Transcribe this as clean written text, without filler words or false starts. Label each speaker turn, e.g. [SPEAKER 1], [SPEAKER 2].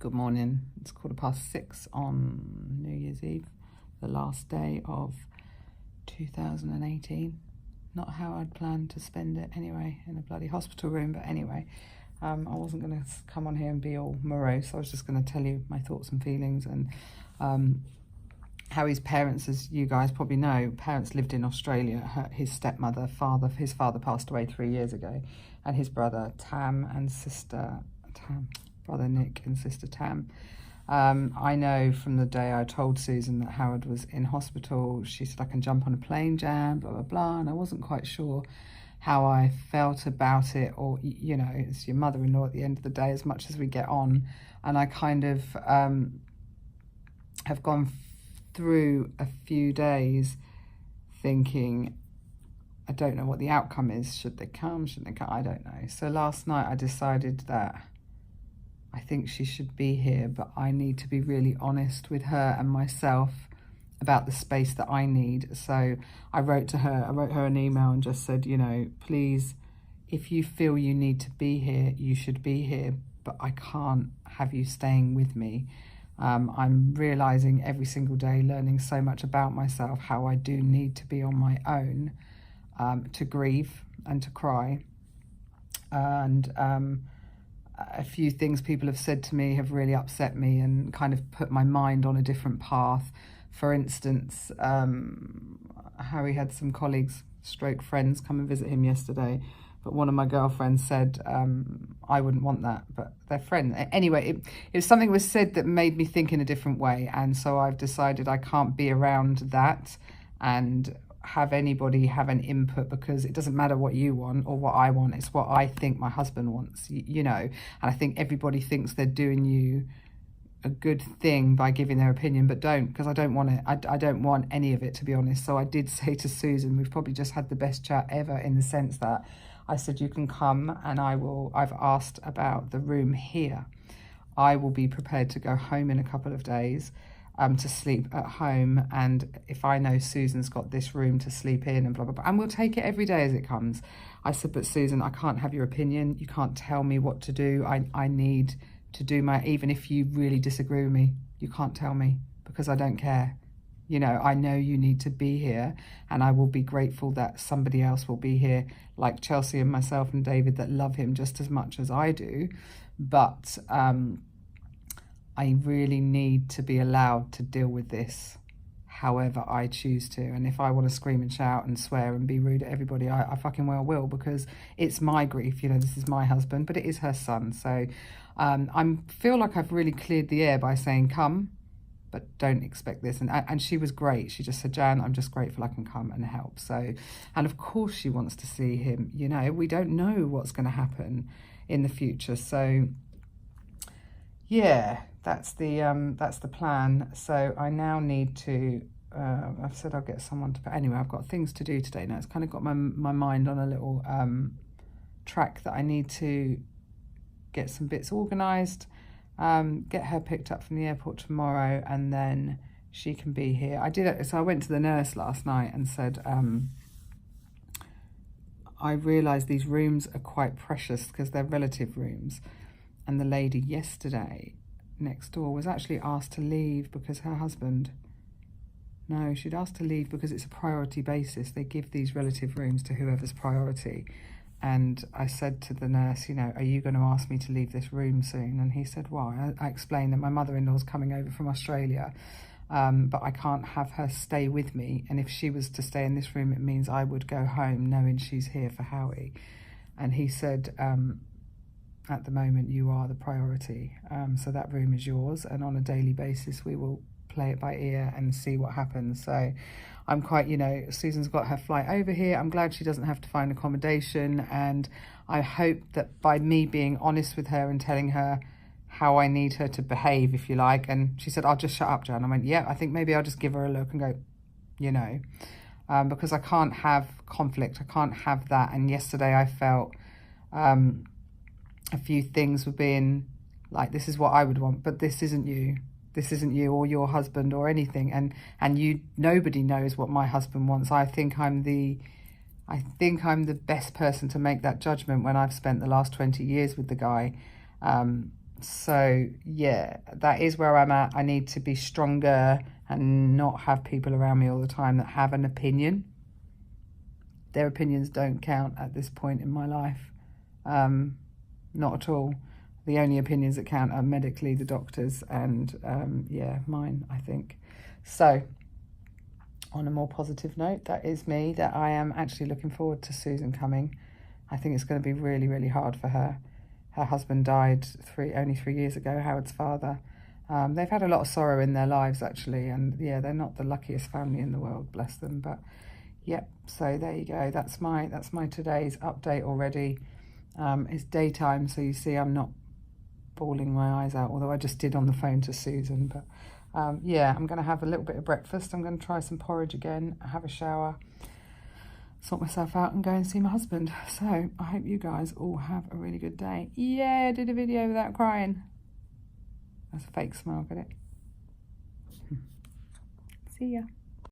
[SPEAKER 1] Good morning. It's 6:15 on New Year's Eve, the last day of 2018. Not how I'd planned to spend it anyway, in a bloody hospital room, but anyway, I wasn't going to come on here and be all morose. I was just going to tell you my thoughts and feelings and how his parents, as you guys probably know, parents lived in Australia. His stepmother, his father passed away 3 years ago, and his brother Tam and sister Tam, brother Nick and sister Tam. I know from the day I told Susan that Howard was in hospital, she said I can jump on a plane, Jan, blah, blah, blah, and I wasn't quite sure how I felt about it, or, you know, it's your mother-in-law at the end of the day, as much as we get on, and I kind of have gone through a few days thinking, I don't know what the outcome is. Should they come? Shouldn't they come? I don't know. So last night I decided that I think she should be here, but I need to be really honest with her and myself about the space that I need. So I wrote her an email and just said, you know, please, if you feel you need to be here, you should be here, but I can't have you staying with me. I'm realizing every single day, learning so much about myself, how I do need to be on my own to grieve and to cry. And a few things people have said to me have really upset me and kind of put my mind on a different path. For instance, Harry had some colleagues, stroke friends, come and visit him yesterday. But one of my girlfriends said, I wouldn't want that, but they're friends. Anyway, it was something was said that made me think in a different way. And so I've decided I can't be around that and have anybody have an input, because it doesn't matter what you want or what I want. It's what I think my husband wants, you know. And I think everybody thinks they're doing you a good thing by giving their opinion, but don't, because I don't want it. I don't want any of it, to be honest. So I did say to Susan, we've probably just had the best chat ever, in the sense that I said, you can come and I've asked about the room here. I will be prepared to go home in a couple of days to sleep at home. And if I know Susan's got this room to sleep in and blah, blah, blah, and we'll take it every day as it comes. I said, but Susan, I can't have your opinion. You can't tell me what to do. I need to do even if you really disagree with me, you can't tell me, because I don't care. You know, I know you need to be here, and I will be grateful that somebody else will be here, like Chelsea and myself and David, that love him just as much as I do. But I really need to be allowed to deal with this however I choose to. And if I want to scream and shout and swear and be rude at everybody, I fucking well will, because it's my grief. You know, this is my husband, but it is her son. So I feel like I've really cleared the air by saying, come, but don't expect this. And she was great. She just said, Jan, I'm just grateful I can come and help. So, and of course she wants to see him. You know, we don't know what's going to happen in the future. So yeah, that's the plan. So I now need to, I've said I'll get someone to, anyway, I've got things to do today. Now it's kind of got my mind on a little track that I need to get some bits organised. Get her picked up from the airport tomorrow, and then she can be here. So I went to the nurse last night and said, I realised these rooms are quite precious because they're relative rooms. And the lady yesterday next door was actually asked to leave because her husband, no, she'd asked to leave because it's a priority basis. They give these relative rooms to whoever's priority. And I said to the nurse, you know, are you going to ask me to leave this room soon? And he said, why? I explained that my mother-in-law's coming over from Australia, but I can't have her stay with me. And if she was to stay in this room, it means I would go home knowing she's here for Howie. And he said, at the moment, you are the priority. So that room is yours. And on a daily basis, we will play it by ear and see what happens. So I'm quite, you know, Susan's got her flight over here. I'm glad she doesn't have to find accommodation. And I hope that by me being honest with her and telling her how I need her to behave, if you like. And she said, I'll just shut up, Jan. I went, yeah, I think maybe I'll just give her a look and go, you know, because I can't have conflict. I can't have that. And yesterday I felt a few things were being like, this is what I would want, but this isn't you. This isn't you or your husband or anything. And you, nobody knows what my husband wants. I think I'm the best person to make that judgment when I've spent the last 20 years with the guy. So yeah, that is where I'm at. I need to be stronger and not have people around me all the time that have an opinion. Their opinions don't count at this point in my life. Not at all. The only opinions that count are medically the doctors and yeah, mine, I think. So on a more positive note, that is me, that I am actually looking forward to Susan coming. I think it's going to be really, really hard for her. Her husband died only 3 years ago, Howard's father. They've had a lot of sorrow in their lives, actually, and yeah, they're not the luckiest family in the world, bless them. But yep, so there you go. That's my today's update already. It's daytime, so you see I'm not bawling my eyes out, although I just did on the phone to Susan. But yeah, I'm going to have a little bit of breakfast. I'm going to try some porridge again, have a shower, sort myself out and go and see my husband. So I hope you guys all have a really good day. Yeah, I did a video without crying. That's a fake smile, get it? See ya.